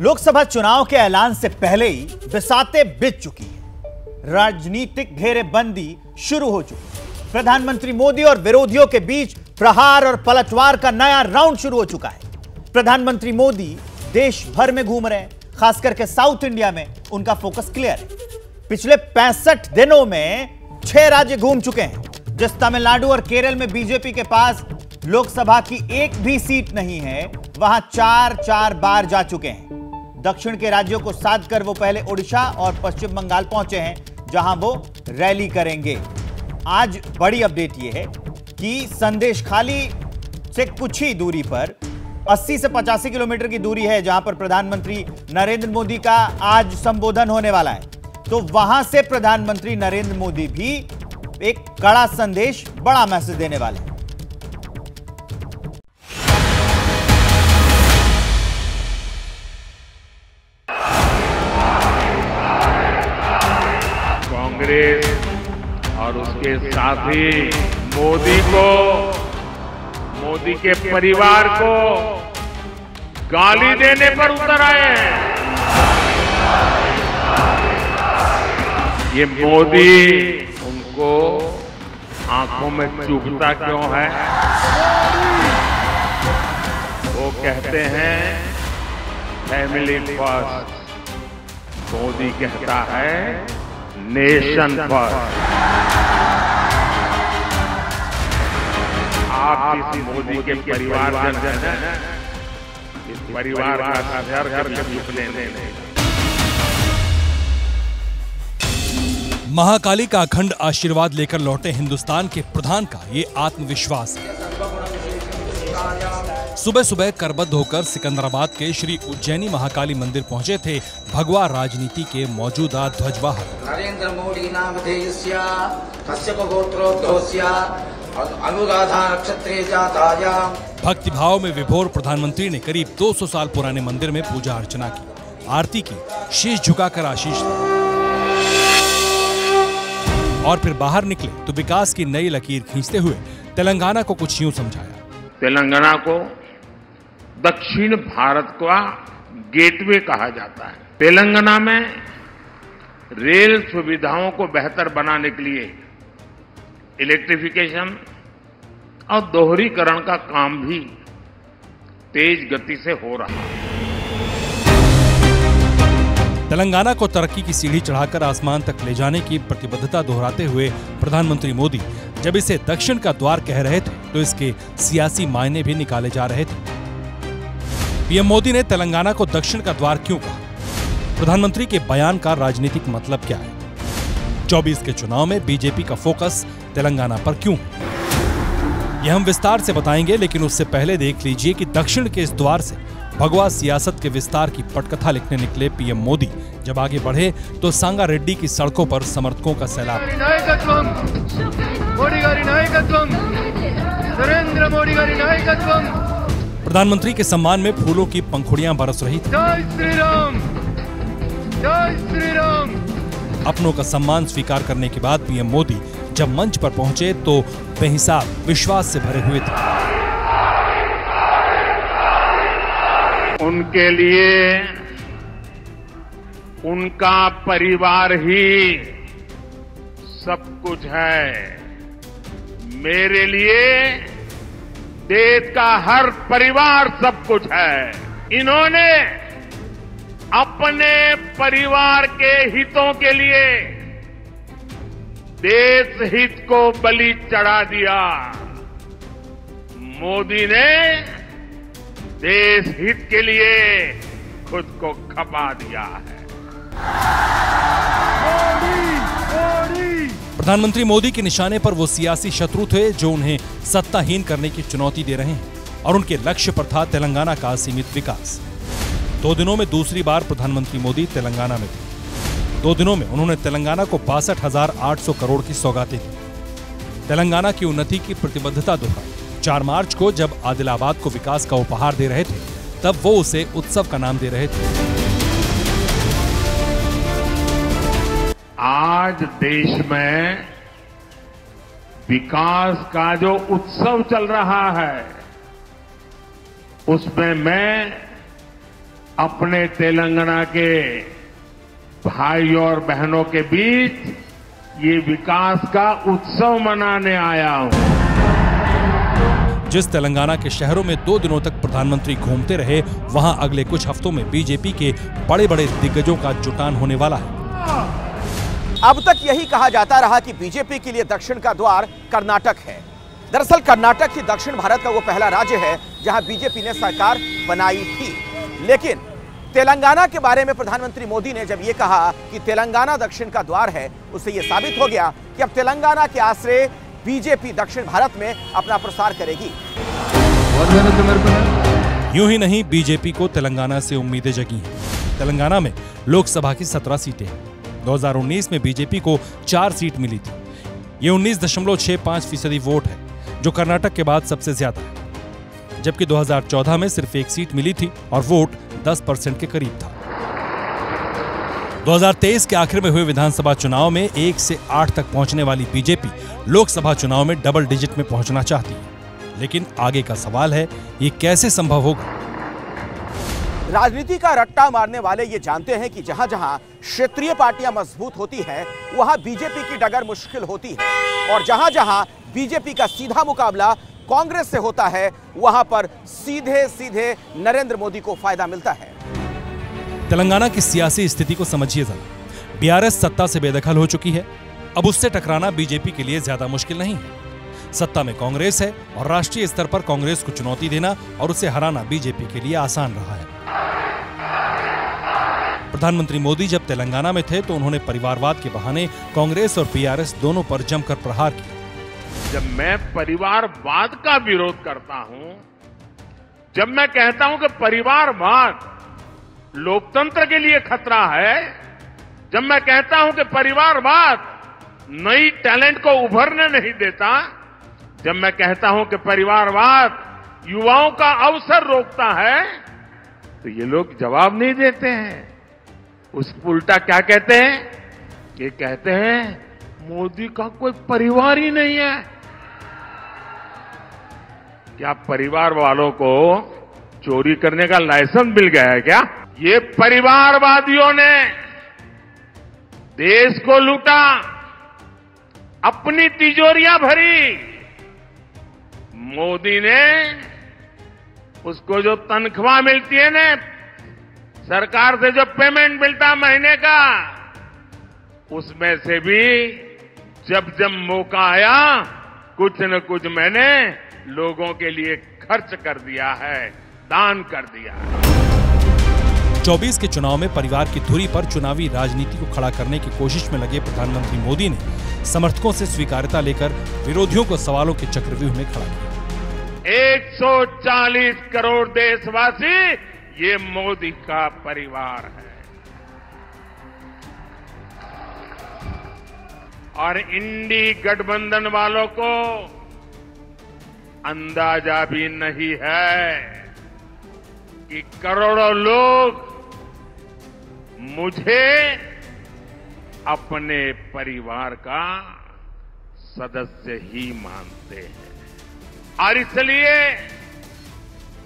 लोकसभा चुनाव के ऐलान से पहले ही बरसातें बीत चुकी है। राजनीतिक घेरेबंदी शुरू हो चुकी है। प्रधानमंत्री मोदी और विरोधियों के बीच प्रहार और पलटवार का नया राउंड शुरू हो चुका है। प्रधानमंत्री मोदी देश भर में घूम रहे हैं, खास करके साउथ इंडिया में उनका फोकस क्लियर है। पिछले 65 दिनों में 6 राज्य घूम चुके हैं। जिस तमिलनाडु और केरल में बीजेपी के पास लोकसभा की एक भी सीट नहीं है, वहां 4 बार जा चुके हैं। दक्षिण के राज्यों को साध कर वो पहले ओडिशा और पश्चिम बंगाल पहुंचे हैं, जहां वो रैली करेंगे। आज बड़ी अपडेट यह है कि संदेशखाली से कुछ ही दूरी पर 80 से 85 किलोमीटर की दूरी है, जहां पर प्रधानमंत्री नरेंद्र मोदी का आज संबोधन होने वाला है। तो वहां से प्रधानमंत्री नरेंद्र मोदी भी एक कड़ा संदेश, बड़ा मैसेज देने वाले हैं। कांग्रेस और उसके साथी मोदी के परिवार को गाली देने पर उतर आए हैं। ये मोदी उनको आंखों में चुभता क्यों है? वो कहते हैं फैमिली फर्स्ट, मोदी कहता है नेशन फर्स्ट। आप किसी मोदी के परिवारजन हैं, इस परिवार का घर घर झुकने नहीं। महाकाली का अखंड आशीर्वाद लेकर लौटे हिंदुस्तान के प्रधान का ये आत्मविश्वास है। सुबह सुबह करबद्ध होकर सिकंदराबाद के श्री उज्जैनी महाकाली मंदिर पहुंचे थे भगवा राजनीति के मौजूदा ध्वजवाहक। नरेंद्र मोदी नाम धेयस्य कश्यप गोत्रोद्भवस्य अनुराधा नक्षत्रे जाताया। भक्ति भाव में विभोर प्रधानमंत्री ने करीब 200 साल पुराने मंदिर में पूजा अर्चना की, आरती की, शीश झुकाकर आशीष दिया और फिर बाहर निकले तो विकास की नई लकीर खींचते हुए तेलंगाना को कुछ यूं समझाया। तेलंगाना को दक्षिण भारत का गेटवे कहा जाता है। तेलंगाना में रेल सुविधाओं को बेहतर बनाने के लिए इलेक्ट्रिफिकेशन और दोहरीकरण का काम भी तेज गति से हो रहा है। तेलंगाना को तरक्की की सीढ़ी चढ़ाकर आसमान तक ले जाने की प्रतिबद्धता दोहराते हुए प्रधानमंत्री मोदी जब इसे दक्षिण का द्वार कह रहे थे तो इसके सियासी मायने भी निकाले जा रहे थे। पीएम मोदी ने तेलंगाना को दक्षिण का द्वार क्यों कहा? प्रधानमंत्री के बयान का राजनीतिक मतलब क्या है? 24 के चुनाव में बीजेपी का फोकस तेलंगाना पर क्यों? यह हम विस्तार से बताएंगे, लेकिन उससे पहले देख लीजिए कि दक्षिण के इस द्वार से भगवा सियासत के विस्तार की पटकथा लिखने निकले पीएम मोदी जब आगे बढ़े तो सांगा रेड्डी की सड़कों पर समर्थकों का सैलाब। प्रधानमंत्री के सम्मान में फूलों की पंखुड़ियां बरस रही थी। जय श्री राम, जय श्री राम। अपनों का सम्मान स्वीकार करने के बाद पीएम मोदी जब मंच पर पहुंचे तो बेहिसाब विश्वास से भरे हुए थे। उनके लिए उनका परिवार ही सब कुछ है। मेरे लिए देश का हर परिवार सब कुछ है। इन्होंने अपने परिवार के हितों के लिए देश हित को बलि चढ़ा दिया। मोदी ने देश हित के लिए खुद को खपा दिया है। प्रधानमंत्री मोदी के निशाने पर वो सियासी शत्रु थे जो उन्हें सत्ताहीन करने की चुनौती दे रहे हैं और उनके लक्ष्य पर था तेलंगाना का सीमित विकास। 2 दिनों में दूसरी बार प्रधानमंत्री मोदी तेलंगाना में थे। 2 दिनों में उन्होंने तेलंगाना को 62,800 करोड़ की सौगातें दी। तेलंगाना की उन्नति की प्रतिबद्धता दोहराई। 4 मार्च को जब आदिलाबाद को विकास का उपहार दे रहे थे तब वो उसे उत्सव का नाम दे रहे थे। आज देश में विकास का जो उत्सव चल रहा है उसमें मैं अपने तेलंगाना के भाई और बहनों के बीच ये विकास का उत्सव मनाने आया हूं। जिस तेलंगाना के शहरों में 2 दिनों तक प्रधानमंत्री घूमते रहे, वहां अगले कुछ हफ्तों में बीजेपी के बड़े-बड़े दिग्गजों का जुटान होने वाला है। अब तक यही कहा जाता रहा कि बीजेपी के लिए दक्षिण का द्वार कर्नाटक है। दरअसल कर्नाटक ही दक्षिण भारत का वो पहला राज्य है जहां बीजेपी ने सरकार बनाई थी। लेकिन तेलंगाना के बारे में प्रधानमंत्री मोदी ने जब ये कहा कि तेलंगाना दक्षिण का द्वार है, उससे ये साबित हो गया कि अब तेलंगाना के आश्रय बीजेपी दक्षिण भारत में अपना प्रसार करेगी। यूं ही नहीं, बीजेपी को तेलंगाना से उम्मीदें जगी हैं। तेलंगाना में लोकसभा की 17 सीटें हैं। 2019 में बीजेपी को 4 सीट मिली थी। ये 19.65% वोट है, जो कर्नाटक के बाद सबसे ज्यादा है। जबकि 2014 में सिर्फ 1 सीट मिली थी और वोट 10% के करीब था। 2023 के आखिर में हुए विधानसभा चुनाव में 1 से 8 तक पहुंचने वाली बीजेपी लोकसभा चुनाव में डबल डिजिट में पहुंचना चाहती है। लेकिन आगे का सवाल है, ये कैसे संभव होगा? राजनीति का रट्टा मारने वाले ये जानते हैं कि जहां जहां क्षेत्रीय पार्टियां मजबूत होती हैं, वहां बीजेपी की डगर मुश्किल होती है, और जहां जहां बीजेपी का सीधा मुकाबला कांग्रेस से होता है, वहां पर सीधे सीधे नरेंद्र मोदी को फायदा मिलता है। तेलंगाना की सियासी स्थिति को समझिए जरा। बीआरएस सत्ता से बेदखल हो चुकी है। अब उससे टकराना बीजेपी के लिए ज्यादा मुश्किल नहीं है। सत्ता में कांग्रेस है और राष्ट्रीय स्तर पर कांग्रेस को चुनौती देना और उसे हराना बीजेपी के लिए आसान रहा है। प्रधानमंत्री मोदी जब तेलंगाना में थे तो उन्होंने परिवारवाद के बहाने कांग्रेस और बीआरएस दोनों पर जमकर प्रहार किया। जब मैं परिवारवाद का विरोध करता हूं, जब मैं कहता हूं कि परिवारवाद लोकतंत्र के लिए खतरा है, जब मैं कहता हूं कि परिवारवाद नई टैलेंट को उभरने नहीं देता, जब मैं कहता हूं कि परिवारवाद युवाओं का अवसर रोकता है, तो ये लोग जवाब नहीं देते हैं। उस उल्टा क्या कहते हैं? ये कहते हैं मोदी का कोई परिवार ही नहीं है। क्या परिवार वालों को चोरी करने का लाइसेंस मिल गया है क्या? ये परिवारवादियों ने देश को लूटा, अपनी तिजोरियां भरी। मोदी ने उसको जो तनख्वाह मिलती है ना, सरकार से जो पेमेंट मिलता महीने का, उसमें से भी जब जब मौका आया कुछ न कुछ मैंने लोगों के लिए खर्च कर दिया है, दान कर दिया है। 24 के चुनाव में परिवार की धुरी पर चुनावी राजनीति को खड़ा करने की कोशिश में लगे प्रधानमंत्री मोदी ने समर्थकों से स्वीकार्यता लेकर विरोधियों को सवालों के चक्रव्यूह में खड़ा किया। 140 करोड़ देशवासी ये मोदी का परिवार है, और इंडी गठबंधन वालों को अंदाजा भी नहीं है कि करोड़ों लोग मुझे अपने परिवार का सदस्य ही मानते हैं। और इसलिए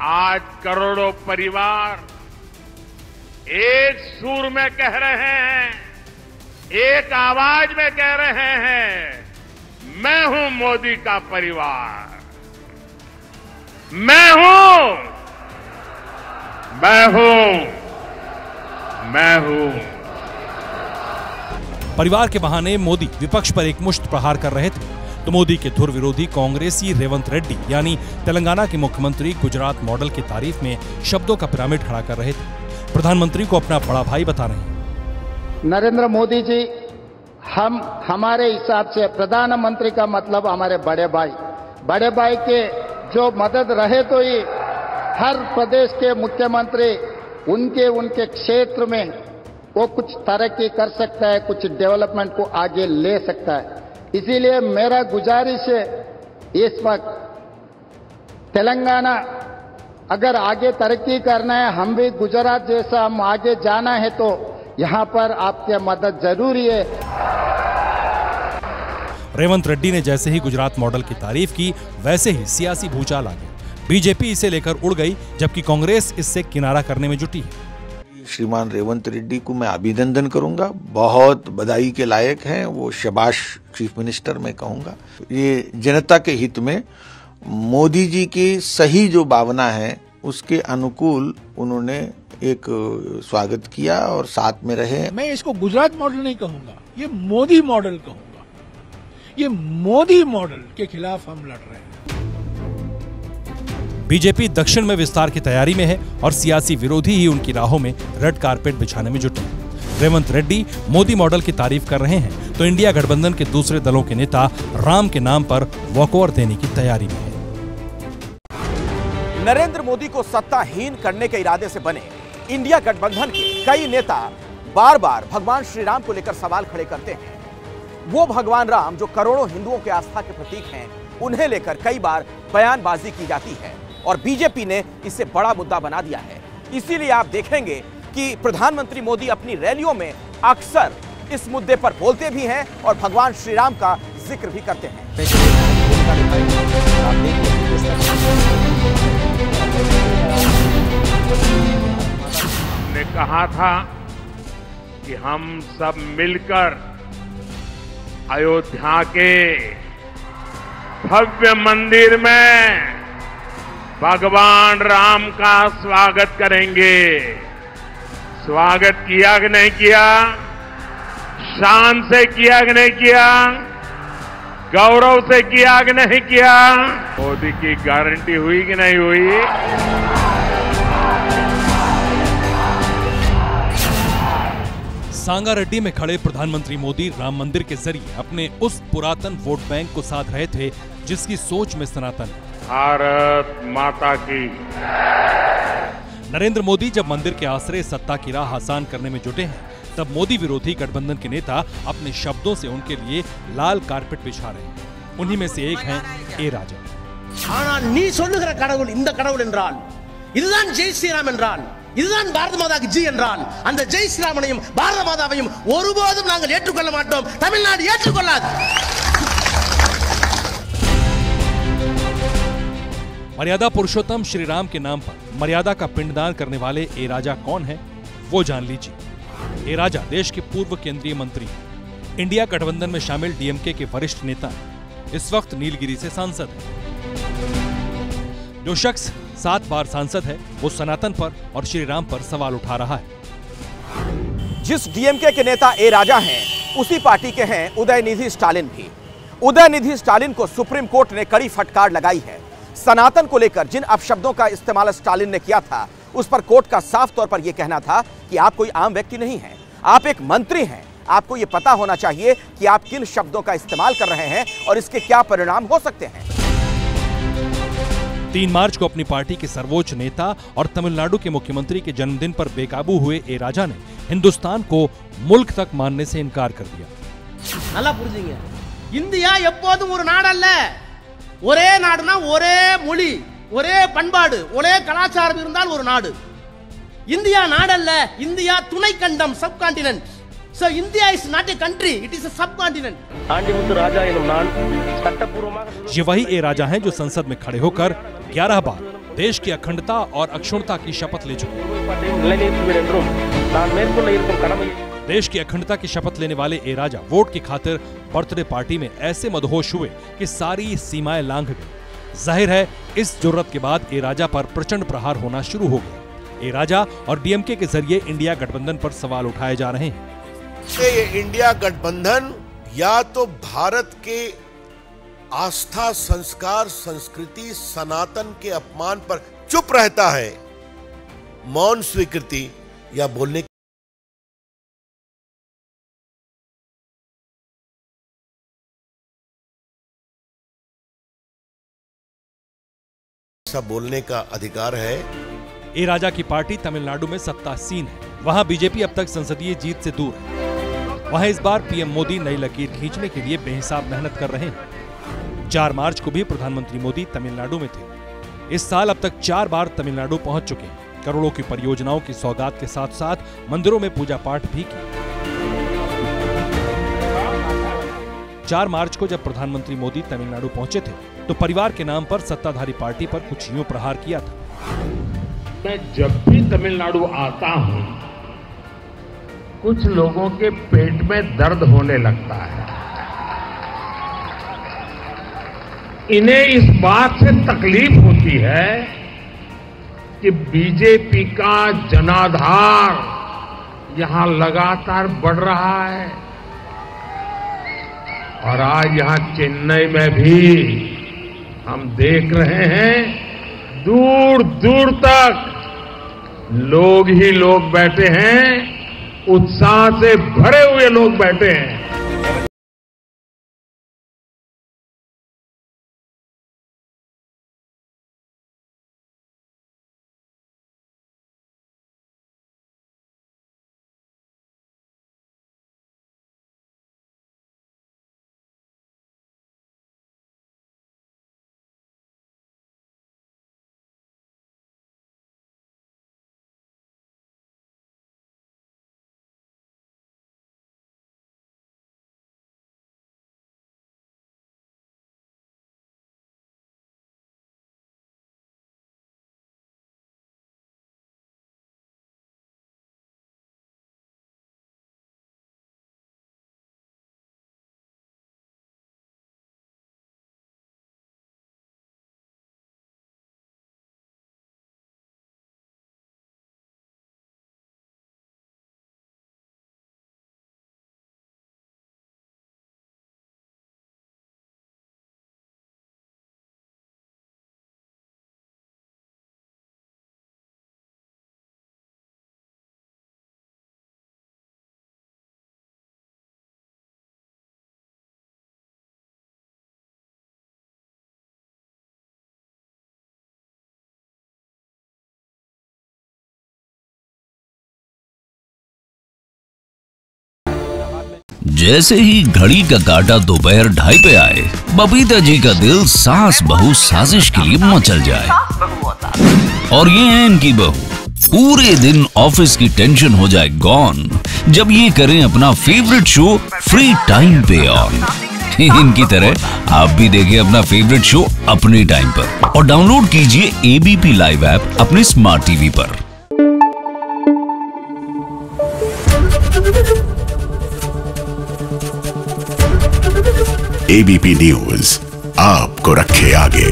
आज करोड़ों परिवार एक सुर में कह रहे हैं, एक आवाज में कह रहे हैं, मैं हूं मोदी का परिवार, मैं हूं, मैं हूं, मैं हूं। परिवार के बहाने मोदी विपक्ष पर एक मुश्त प्रहार कर रहे थे, तो मोदी के धुर विरोधी कांग्रेसी रेवंत रेड्डी यानी तेलंगाना के मुख्यमंत्री गुजरात मॉडल की तारीफ में शब्दों का पिरामिड खड़ा कर रहे थे। प्रधानमंत्री को अपना बड़ा भाई बता रहे हैं। नरेंद्र मोदी जी, हमारे हिसाब से प्रधानमंत्री का मतलब हमारे बड़े भाई के जो मदद रहे तो ही हर प्रदेश के मुख्यमंत्री उनके क्षेत्र में वो कुछ तरक्की कर सकता है, कुछ डेवलपमेंट को आगे ले सकता है। इसीलिए मेरा गुजारिश है, इस वक्त तेलंगाना अगर आगे तरक्की करना है, हम भी गुजरात जैसा हम आगे जाना है, तो यहां पर आपकी मदद जरूरी है। रेवंत रेड्डी ने जैसे ही गुजरात मॉडल की तारीफ की, वैसे ही सियासी भूचाल आ गया। बीजेपी इसे लेकर उड़ गई, जबकि कांग्रेस इससे किनारा करने में जुटी है। श्रीमान रेवंत रेड्डी को मैं अभिनंदन करूंगा, बहुत बधाई के लायक हैं वो, शाबाश चीफ मिनिस्टर मैं कहूंगा। ये जनता के हित में मोदी जी की सही जो भावना है उसके अनुकूल उन्होंने एक स्वागत किया और साथ में रहे। मैं इसको गुजरात मॉडल नहीं कहूंगा, ये मोदी मॉडल कहूंगा। ये मोदी मॉडल के खिलाफ हम लड़ रहे हैं। बीजेपी दक्षिण में विस्तार की तैयारी में है और सियासी विरोधी ही उनकी राहों में रेड कारपेट बिछाने में जुटे हैं। रेवंत रेड्डी मोदी मॉडल की तारीफ कर रहे हैं तो इंडिया गठबंधन के दूसरे दलों के नेता राम के नाम पर वॉकओवर देने की तैयारी में है। नरेंद्र मोदी को सत्ताहीन करने के इरादे से बने इंडिया गठबंधन के कई नेता बार बार भगवान श्री राम को लेकर सवाल खड़े करते हैं। वो भगवान राम जो करोड़ों हिंदुओं के आस्था के प्रतीक हैं, उन्हें लेकर कई बार बयानबाजी की जाती है और बीजेपी ने इसे बड़ा मुद्दा बना दिया है। इसीलिए आप देखेंगे कि प्रधानमंत्री मोदी अपनी रैलियों में अक्सर इस मुद्दे पर बोलते भी हैं और भगवान श्री राम का जिक्र भी करते हैं। ने कहा था कि हम सब मिलकर अयोध्या के भव्य मंदिर में भगवान राम का स्वागत करेंगे। स्वागत किया कि नहीं किया? शान से किया कि नहीं किया? गौरव से किया कि नहीं किया? मोदी की गारंटी हुई कि नहीं हुई? सांगारेड्डी में खड़े प्रधानमंत्री मोदी राम मंदिर के जरिए अपने उस पुरातन वोट बैंक को साध रहे थे जिसकी सोच में सनातन है। भारत माता की। नरेंद्र मोदी जब मंदिर के आश्रय सत्ता की राह आसान करने में जुटे हैं, तब मोदी विरोधी गठबंधन के नेता अपने शब्दों से उनके लिए लाल कारपेट बिछा रहे हैं। उन्हीं में से एक हैं ए राजा। ஆனால் நீ சொல்லுகிற கடவுள் இந்த கடவுள் என்றால் இதுதான் ஜெய் ஸ்ரீராம் என்றால் இதுதான் பாரத மாதாக்கு ஜி என்றால் அந்த ஜெய் ஸ்ரீராமனையும் பாரத மாதாவையும் ஒருபோதும் நாங்கள் ஏற்றுக்கொள்ள மாட்டோம். தமிழ்நாடு ஏற்றுக்கொள்ளாது. मर्यादा पुरुषोत्तम श्री राम के नाम पर मर्यादा का पिंडदान करने वाले ए राजा कौन है वो जान लीजिए। ए राजा देश के पूर्व केंद्रीय मंत्री, इंडिया गठबंधन में शामिल डीएमके के वरिष्ठ नेता, इस वक्त नीलगिरी से सांसद है। जो शख्स 7 बार सांसद है वो सनातन पर और श्री राम पर सवाल उठा रहा है। जिस डीएमके के नेता ए राजा हैं, उसी पार्टी के हैं उदयनिधि स्टालिन भी। उदयनिधि स्टालिन को सुप्रीम कोर्ट ने कड़ी फटकार लगाई है। सनातन को लेकर जिन अपशब्दों का इस्तेमाल स्टालिन ने किया था, उस पर कोर्ट का साफ तौर पर यह कहना था कि आप कोई आम व्यक्ति नहीं हैं, आप एक मंत्री हैं। आपको यह पता होना चाहिए कि आप किन शब्दों का इस्तेमाल कर रहे हैं और इसके क्या परिणाम हो सकते हैं। 3 मार्च को अपनी पार्टी के सर्वोच्च नेता और तमिलनाडु के मुख्यमंत्री के जन्मदिन पर बेकाबू हुए ए राजा ने हिंदुस्तान को मुल्क तक मानने से इनकार कर दिया। நல்லா புரிஞ்சுங்க, இந்தியா எப்போதும் ஒரு நாடு அல்ல. ஒரே நாடுனா ஒரே மொழி, ஒரே பண்பாடு, ஒரே கலாச்சாரம் இருந்தால் ஒரு நாடு. இந்தியா நாடல்ல, இந்தியா துணை கண்டம், sub continent. So India is not a country, it is a subcontinent. ये वही ए राजा हैं जो संसद में खड़े होकर 11 बार देश की अखंडता और अक्षुण्णता की शपथ ले चुके हैं। देश की अखंडता की शपथ लेने वाले ए राजा वोट की खातिर बर्थडे पार्टी में ऐसे मदहोश हुए कि सारी सीमाएं लांघ गई। जाहिर है इस जुर्रत के बाद ए राजा पर प्रचंड प्रहार होना शुरू हो गया। ए राजा और डीएमके के जरिए इंडिया गठबंधन पर सवाल उठाए जा रहे हैं। ये इंडिया गठबंधन या तो भारत के आस्था, संस्कार, संस्कृति, सनातन के अपमान पर चुप रहता है, मौन स्वीकृति या बोलने बोलने का अधिकार है। ए राजा की पार्टी तमिलनाडु में सत्तासीन है। वहां बीजेपी अब तक संसदीय जीत से दूर है। वहां इस बार पीएम मोदी नई लकीर खींचने के लिए बेहिसाब मेहनत कर रहे हैं। 4 मार्च को भी प्रधानमंत्री मोदी तमिलनाडु में थे। इस साल अब तक 4 बार तमिलनाडु पहुंच चुके हैं। करोड़ों की परियोजनाओं की सौगात के साथ साथ मंदिरों में पूजा पाठ भी की। 4 मार्च को जब प्रधानमंत्री मोदी तमिलनाडु पहुंचे थे तो परिवार के नाम पर सत्ताधारी पार्टी पर कुछ यूं प्रहार किया था। मैं जब भी तमिलनाडु आता हूं कुछ लोगों के पेट में दर्द होने लगता है। इन्हें इस बात से तकलीफ होती है कि बीजेपी का जनाधार यहां लगातार बढ़ रहा है और आज यहां चेन्नई में भी हम देख रहे हैं दूर दूर तक लोग ही लोग बैठे हैं, उत्साह से भरे हुए लोग बैठे हैं। जैसे ही घड़ी का काटा दोपहर 2:30 पे आए, बबीता जी का दिल सास बहू साजिश के लिए मचल जाए। और ये है इनकी बहू, पूरे दिन ऑफिस की टेंशन हो जाए गॉन जब ये करें अपना फेवरेट शो फ्री टाइम पे ऑन। इनकी तरह आप भी देखें अपना फेवरेट शो अपने टाइम पर और डाउनलोड कीजिए एबीपी लाइव ऐप अपने स्मार्ट टीवी पर। एबीपी न्यूज आपको रखे आगे।